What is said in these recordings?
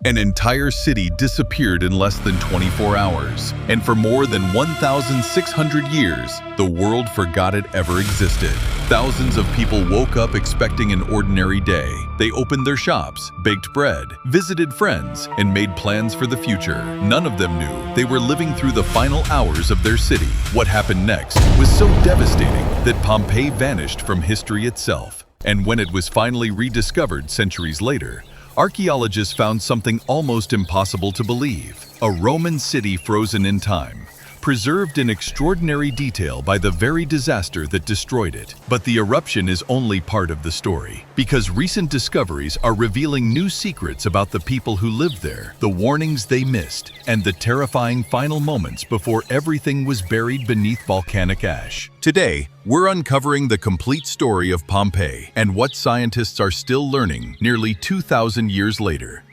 An entire city disappeared in less than 24 hours, and for more than 1,600 years, the world forgot it ever existed. Thousands of people woke up expecting an ordinary day. They opened their shops, baked bread, visited friends, and made plans for the future. None of them knew they were living through the final hours of their city. What happened next was so devastating that Pompeii vanished from history itself. And when it was finally rediscovered centuries later, archaeologists found something almost impossible to believe: a Roman city frozen in time, preserved in extraordinary detail by the very disaster that destroyed it. But the eruption is only part of the story, because recent discoveries are revealing new secrets about the people who lived there, the warnings they missed, and the terrifying final moments before everything was buried beneath volcanic ash. Today, we're uncovering the complete story of Pompeii and what scientists are still learning nearly 2,000 years later.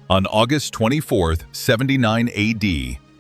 On August 24, 79 AD,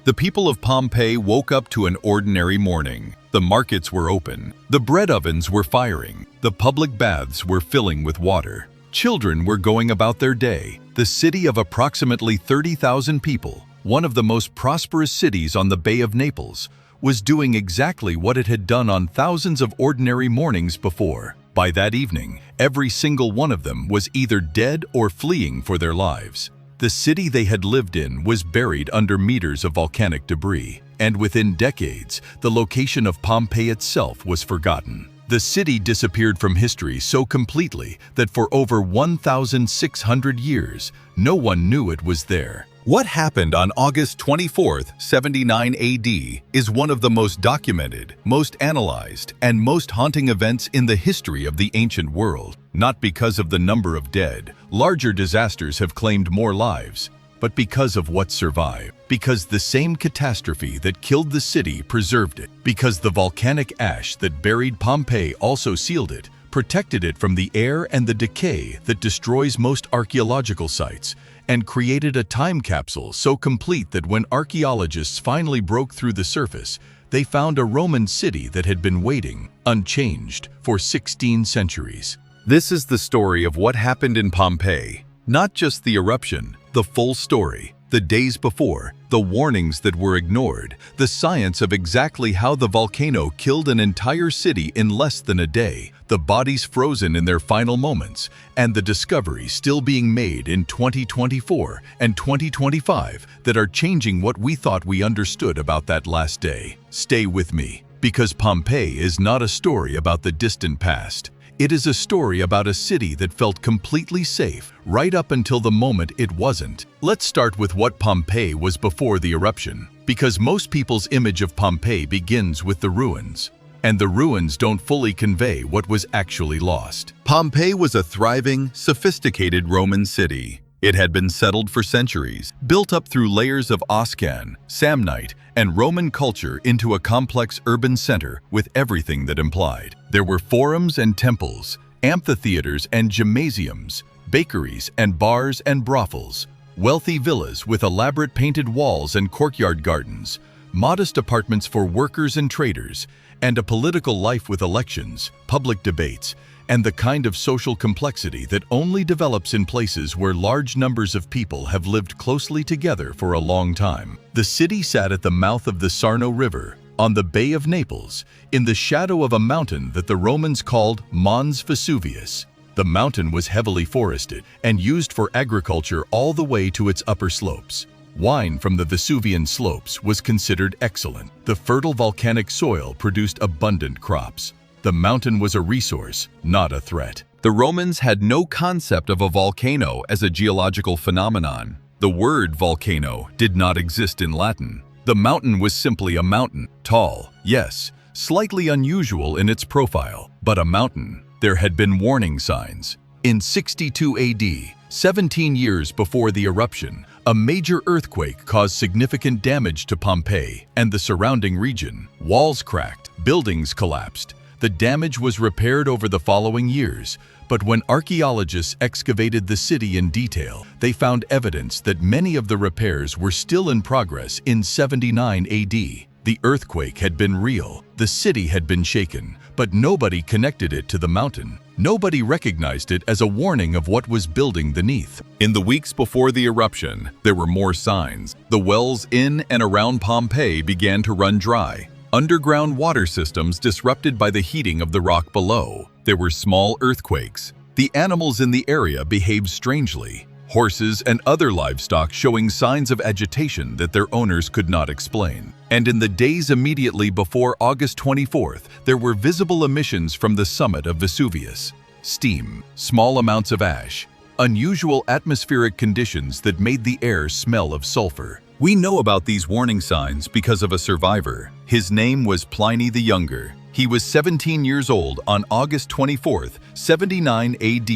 the people of Pompeii woke up to an ordinary morning. The markets were open, the bread ovens were firing, the public baths were filling with water. Children were going about their day. The city of approximately 30,000 people, one of the most prosperous cities on the Bay of Naples, was doing exactly what it had done on thousands of ordinary mornings before. By that evening, every single one of them was either dead or fleeing for their lives. The city they had lived in was buried under meters of volcanic debris, and within decades, the location of Pompeii itself was forgotten. The city disappeared from history so completely that for over 1,600 years, no one knew it was there. What happened on August 24, 79 AD is one of the most documented, most analyzed, and most haunting events in the history of the ancient world. Not because of the number of dead, larger disasters have claimed more lives, but because of what survived. Because the same catastrophe that killed the city preserved it. Because the volcanic ash that buried Pompeii also sealed it, protected it from the air and the decay that destroys most archaeological sites, and created a time capsule so complete that when archaeologists finally broke through the surface, they found a Roman city that had been waiting, unchanged, for 16 centuries. This is the story of what happened in Pompeii. Not just the eruption, the full story. The days before, the warnings that were ignored, the science of exactly how the volcano killed an entire city in less than a day, the bodies frozen in their final moments, and the discoveries still being made in 2024 and 2025 that are changing what we thought we understood about that last day. Stay with me, because Pompeii is not a story about the distant past. It is a story about a city that felt completely safe right up until the moment it wasn't. Let's start with what Pompeii was before the eruption, because most people's image of Pompeii begins with the ruins, and the ruins don't fully convey what was actually lost. Pompeii was a thriving, sophisticated Roman city. It had been settled for centuries, built up through layers of Oscan, Samnite, and Roman culture into a complex urban center with everything that implied. There were forums and temples, amphitheaters and gymnasiums, bakeries and bars and brothels, wealthy villas with elaborate painted walls and courtyard gardens, modest apartments for workers and traders, and a political life with elections, public debates, and the kind of social complexity that only develops in places where large numbers of people have lived closely together for a long time. The city sat at the mouth of the Sarno River, on the Bay of Naples, in the shadow of a mountain that the Romans called Mount Vesuvius. The mountain was heavily forested and used for agriculture all the way to its upper slopes. Wine from the Vesuvian slopes was considered excellent. The fertile volcanic soil produced abundant crops. The mountain was a resource, not a threat. The Romans had no concept of a volcano as a geological phenomenon. The word volcano did not exist in Latin. The mountain was simply a mountain, tall, yes, slightly unusual in its profile, but a mountain. There had been warning signs. In 62 AD, 17 years before the eruption, a major earthquake caused significant damage to Pompeii and the surrounding region. Walls cracked, buildings collapsed. The damage was repaired over the following years, but when archaeologists excavated the city in detail, they found evidence that many of the repairs were still in progress in 79 AD. The earthquake had been real, the city had been shaken, but nobody connected it to the mountain. Nobody recognized it as a warning of what was building beneath. In the weeks before the eruption, there were more signs. The wells in and around Pompeii began to run dry. Underground water systems disrupted by the heating of the rock below. There were small earthquakes. The animals in the area behaved strangely. Horses and other livestock showing signs of agitation that their owners could not explain. And in the days immediately before August 24th, there were visible emissions from the summit of Vesuvius. Steam, small amounts of ash, unusual atmospheric conditions that made the air smell of sulfur. We know about these warning signs because of a survivor. His name was Pliny the Younger. He was 17 years old on August 24th, 79 AD,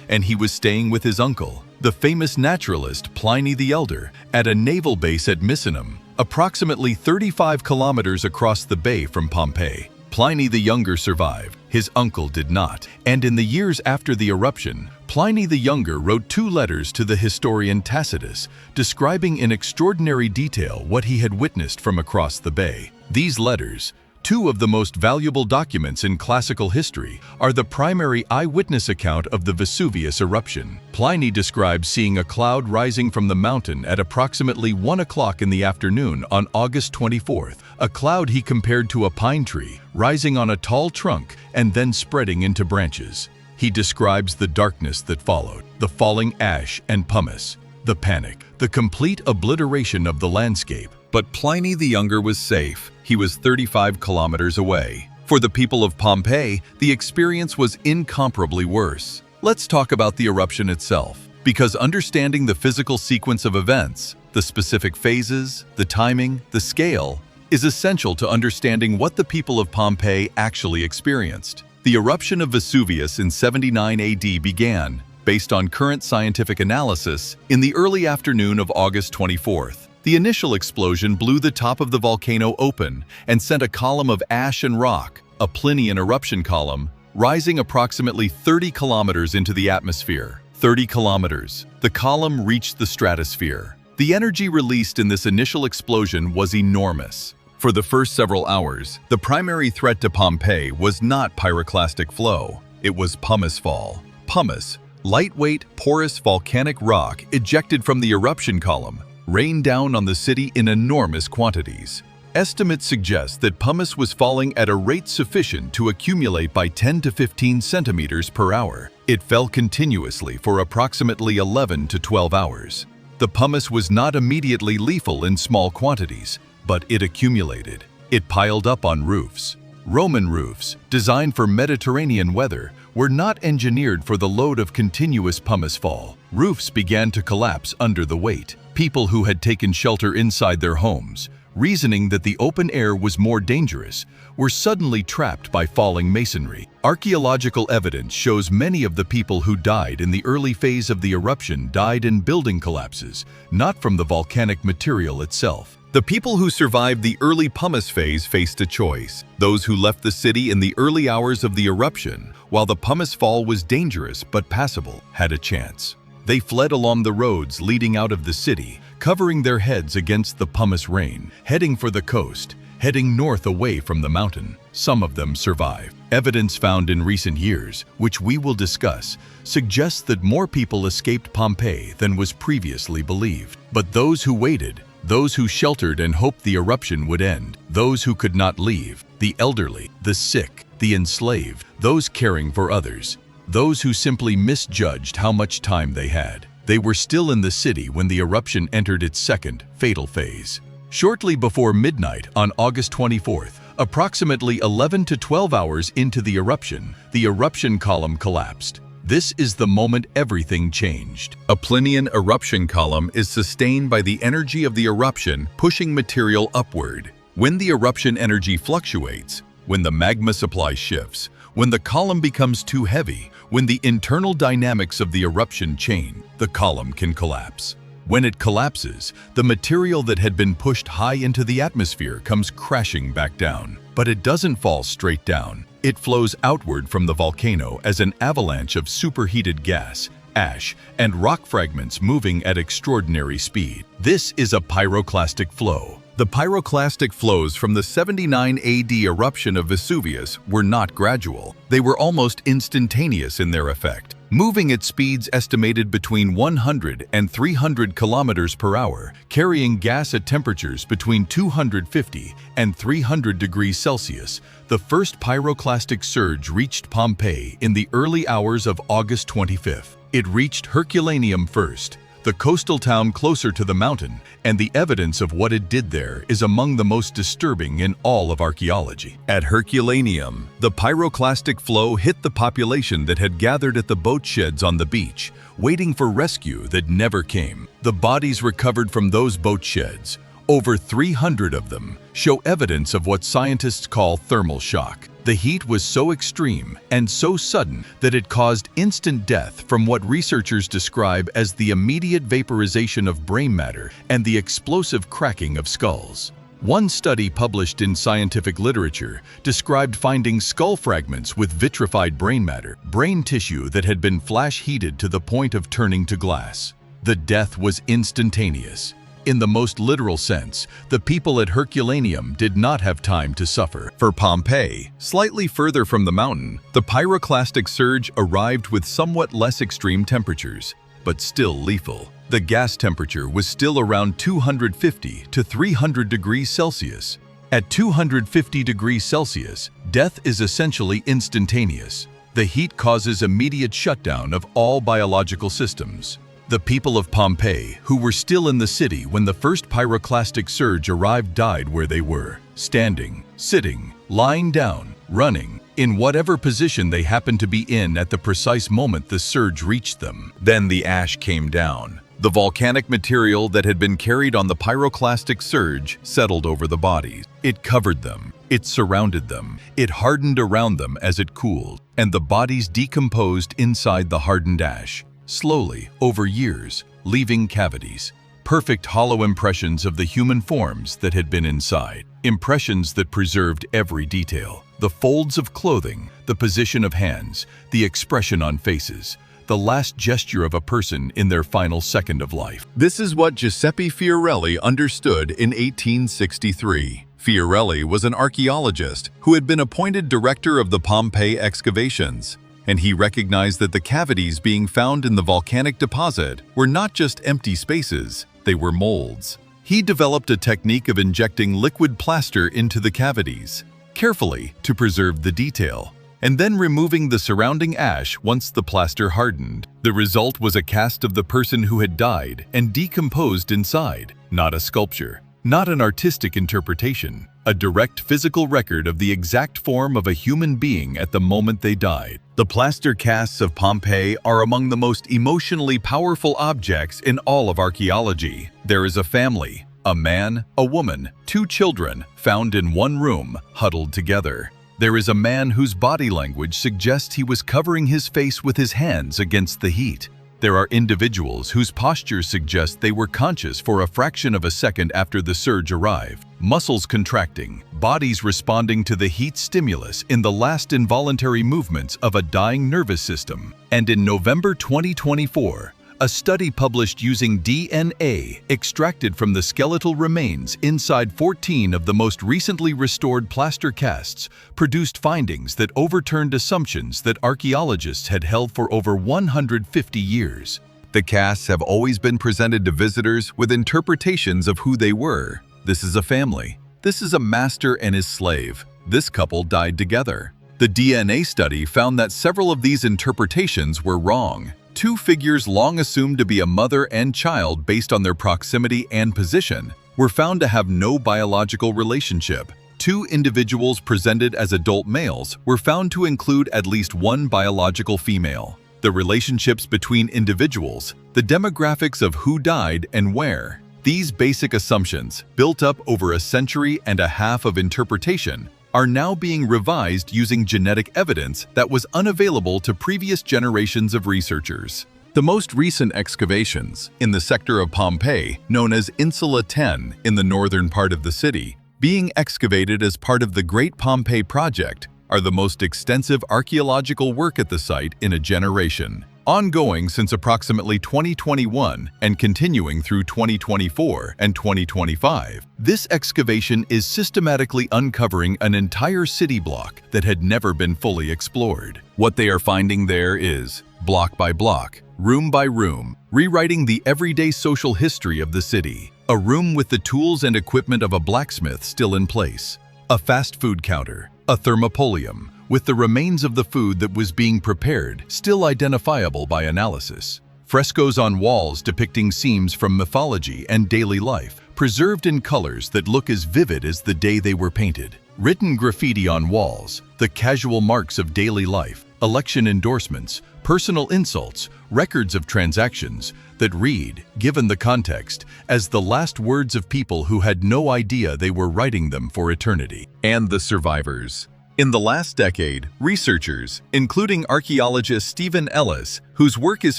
and he was staying with his uncle, the famous naturalist Pliny the Elder, at a naval base at Misenum, approximately 35 kilometers across the bay from Pompeii. Pliny the Younger survived. His uncle did not. And in the years after the eruption, Pliny the Younger wrote 2 letters to the historian Tacitus, describing in extraordinary detail what he had witnessed from across the bay. These letters, 2 of the most valuable documents in classical history, are the primary eyewitness account of the Vesuvius eruption. Pliny describes seeing a cloud rising from the mountain at approximately 1 o'clock in the afternoon on August 24th, a cloud he compared to a pine tree, rising on a tall trunk and then spreading into branches. He describes the darkness that followed, the falling ash and pumice, the panic, the complete obliteration of the landscape. But Pliny the Younger was safe. He was 35 kilometers away. For the people of Pompeii, the experience was incomparably worse. Let's talk about the eruption itself, because understanding the physical sequence of events, the specific phases, the timing, the scale, is essential to understanding what the people of Pompeii actually experienced. The eruption of Vesuvius in 79 AD began, based on current scientific analysis, in the early afternoon of August 24th. The initial explosion blew the top of the volcano open and sent a column of ash and rock, a Plinian eruption column, rising approximately 30 kilometers into the atmosphere. 30 kilometers. The column reached the stratosphere. The energy released in this initial explosion was enormous. For the first several hours, the primary threat to Pompeii was not pyroclastic flow. It was pumice fall. Pumice, lightweight, porous volcanic rock ejected from the eruption column, rained down on the city in enormous quantities. Estimates suggest that pumice was falling at a rate sufficient to accumulate by 10 to 15 centimeters per hour. It fell continuously for approximately 11 to 12 hours. The pumice was not immediately lethal in small quantities, but it accumulated. It piled up on roofs. Roman roofs, designed for Mediterranean weather, were not engineered for the load of continuous pumice fall. Roofs began to collapse under the weight. People who had taken shelter inside their homes, reasoning that the open air was more dangerous, were suddenly trapped by falling masonry. Archaeological evidence shows many of the people who died in the early phase of the eruption died in building collapses, not from the volcanic material itself. The people who survived the early pumice phase faced a choice. Those who left the city in the early hours of the eruption, while the pumice fall was dangerous but passable, had a chance. They fled along the roads leading out of the city, covering their heads against the pumice rain, heading for the coast, heading north away from the mountain. Some of them survived. Evidence found in recent years, which we will discuss, suggests that more people escaped Pompeii than was previously believed. But those who waited, those who sheltered and hoped the eruption would end, those who could not leave, the elderly, the sick, the enslaved, those caring for others, those who simply misjudged how much time they had. They were still in the city when the eruption entered its second, fatal phase. Shortly before midnight on August 24th, approximately 11 to 12 hours into the eruption column collapsed. This is the moment everything changed. A Plinian eruption column is sustained by the energy of the eruption pushing material upward. When the eruption energy fluctuates, when the magma supply shifts, when the column becomes too heavy, when the internal dynamics of the eruption change, the column can collapse. When it collapses, the material that had been pushed high into the atmosphere comes crashing back down. But it doesn't fall straight down. It flows outward from the volcano as an avalanche of superheated gas, ash, and rock fragments moving at extraordinary speed. This is a pyroclastic flow. The pyroclastic flows from the 79 AD eruption of Vesuvius were not gradual. They were almost instantaneous in their effect, moving at speeds estimated between 100 and 300 kilometers per hour, carrying gas at temperatures between 250 and 300 degrees Celsius. The first pyroclastic surge reached Pompeii in the early hours of August 25th. It reached Herculaneum first, the coastal town closer to the mountain, and the evidence of what it did there is among the most disturbing in all of archaeology. At Herculaneum, the pyroclastic flow hit the population that had gathered at the boat sheds on the beach, waiting for rescue that never came. The bodies recovered from those boat sheds, over 300 of them, show evidence of what scientists call thermal shock. The heat was so extreme and so sudden that it caused instant death from what researchers describe as the immediate vaporization of brain matter and the explosive cracking of skulls. One study published in scientific literature described finding skull fragments with vitrified brain matter, brain tissue that had been flash-heated to the point of turning to glass. The death was instantaneous. In the most literal sense, the people at Herculaneum did not have time to suffer. For Pompeii, slightly further from the mountain, the pyroclastic surge arrived with somewhat less extreme temperatures, but still lethal. The gas temperature was still around 250 to 300 degrees Celsius. At 250 degrees Celsius, death is essentially instantaneous. The heat causes immediate shutdown of all biological systems. The people of Pompeii, who were still in the city when the first pyroclastic surge arrived, died where they were, standing, sitting, lying down, running, in whatever position they happened to be in at the precise moment the surge reached them. Then the ash came down. The volcanic material that had been carried on the pyroclastic surge settled over the bodies. It covered them. It surrounded them. It hardened around them as it cooled, and the bodies decomposed inside the hardened ash. Slowly, over years, leaving cavities, perfect hollow impressions of the human forms that had been inside, impressions that preserved every detail, the folds of clothing, the position of hands, the expression on faces, the last gesture of a person in their final second of life. This is what Giuseppe Fiorelli understood in 1863. Fiorelli was an archaeologist who had been appointed director of the Pompeii excavations, and he recognized that the cavities being found in the volcanic deposit were not just empty spaces, they were molds. He developed a technique of injecting liquid plaster into the cavities, carefully to preserve the detail, and then removing the surrounding ash once the plaster hardened. The result was a cast of the person who had died and decomposed inside, not a sculpture, not an artistic interpretation, a direct physical record of the exact form of a human being at the moment they died. The plaster casts of Pompeii are among the most emotionally powerful objects in all of archaeology. There is a family, a man, a woman, 2 children, found in one room, huddled together. There is a man whose body language suggests he was covering his face with his hands against the heat. There are individuals whose postures suggest they were conscious for a fraction of a second after the surge arrived, muscles contracting, bodies responding to the heat stimulus in the last involuntary movements of a dying nervous system. And in November 2024, a study published using DNA extracted from the skeletal remains inside 14 of the most recently restored plaster casts produced findings that overturned assumptions that archaeologists had held for over 150 years. The casts have always been presented to visitors with interpretations of who they were. This is a family. This is a master and his slave. This couple died together. The DNA study found that several of these interpretations were wrong. 2 figures long assumed to be a mother and child based on their proximity and position were found to have no biological relationship. 2 individuals presented as adult males were found to include at least 1 biological female. The relationships between individuals, the demographics of who died and where. These basic assumptions, built up over a century and a half of interpretation, are now being revised using genetic evidence that was unavailable to previous generations of researchers. The most recent excavations in the sector of Pompeii, known as Insula 10 in the northern part of the city, being excavated as part of the Great Pompeii Project, are the most extensive archaeological work at the site in a generation. ongoing since approximately 2021 and continuing through 2024 and 2025. This excavation is systematically uncovering an entire city block that had never been fully explored. What they are finding there is, block by block, room by room, rewriting the everyday social history of the city. A room with the tools and equipment of a blacksmith still in place. A fast food counter, a thermopolium, with the remains of the food that was being prepared still identifiable by analysis. Frescoes on walls depicting scenes from mythology and daily life, preserved in colors that look as vivid as the day they were painted. Written graffiti on walls, the casual marks of daily life, election endorsements, personal insults, records of transactions that read, given the context, as the last words of people who had no idea they were writing them for eternity. And the survivors. In the last decade, researchers, including archaeologist Stephen Ellis, whose work is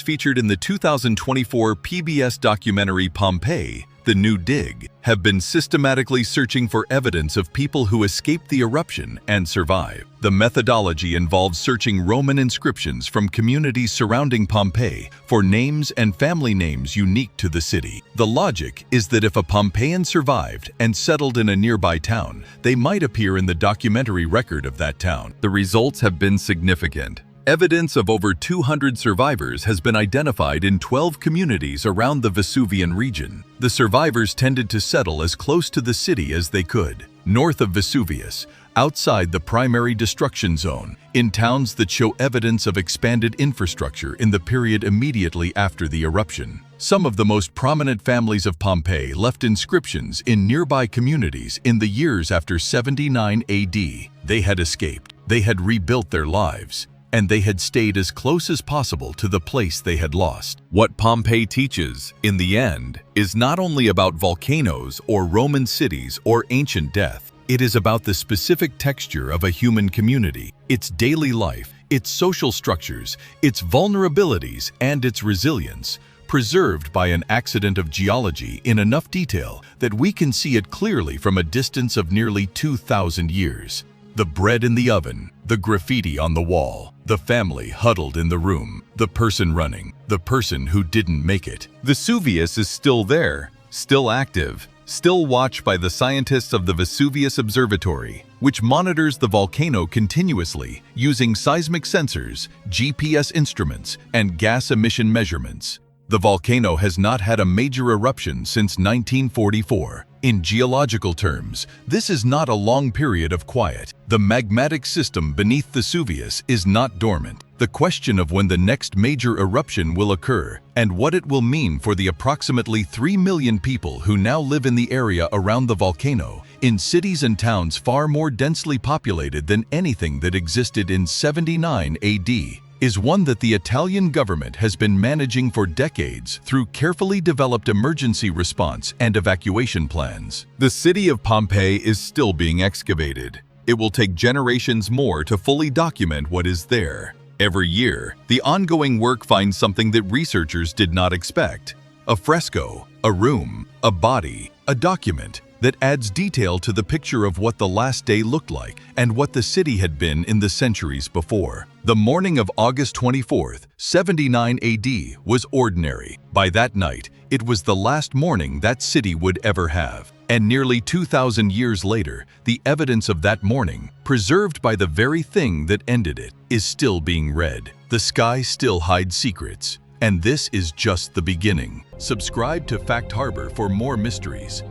featured in the 2024 PBS documentary Pompeii, The New Dig, have been systematically searching for evidence of people who escaped the eruption and survived. The methodology involves searching Roman inscriptions from communities surrounding Pompeii for names and family names unique to the city. The logic is that if a Pompeian survived and settled in a nearby town, they might appear in the documentary record of that town. The results have been significant. Evidence of over 200 survivors has been identified in 12 communities around the Vesuvian region. The survivors tended to settle as close to the city as they could, north of Vesuvius, outside the primary destruction zone, in towns that show evidence of expanded infrastructure in the period immediately after the eruption. Some of the most prominent families of Pompeii left inscriptions in nearby communities in the years after 79 AD. They had escaped, they had rebuilt their lives, and they had stayed as close as possible to the place they had lost. What Pompeii teaches, in the end, is not only about volcanoes or Roman cities or ancient death. It is about the specific texture of a human community, its daily life, its social structures, its vulnerabilities, and its resilience, preserved by an accident of geology in enough detail that we can see it clearly from a distance of nearly 2,000 years. The bread in the oven, the graffiti on the wall, the family huddled in the room, the person running, the person who didn't make it. Vesuvius is still there, still active, still watched by the scientists of the Vesuvius Observatory, which monitors the volcano continuously using seismic sensors, GPS instruments, and gas emission measurements. The volcano has not had a major eruption since 1944. In geological terms, this is not a long period of quiet. The magmatic system beneath Vesuvius is not dormant. The question of when the next major eruption will occur and what it will mean for the approximately 3 million people who now live in the area around the volcano, in cities and towns far more densely populated than anything that existed in 79 AD, is one that the Italian government has been managing for decades through carefully developed emergency response and evacuation plans. The city of Pompeii is still being excavated. It will take generations more to fully document what is there. Every year, the ongoing work finds something that researchers did not expect. A fresco, a room, a body, a document that adds detail to the picture of what the last day looked like and what the city had been in the centuries before. The morning of August 24th, 79 AD was ordinary. By that night, it was the last morning that city would ever have. And nearly 2,000 years later, the evidence of that morning, preserved by the very thing that ended it, is still being read. The sky still hides secrets. And this is just the beginning. Subscribe to Fact Harbor for more mysteries.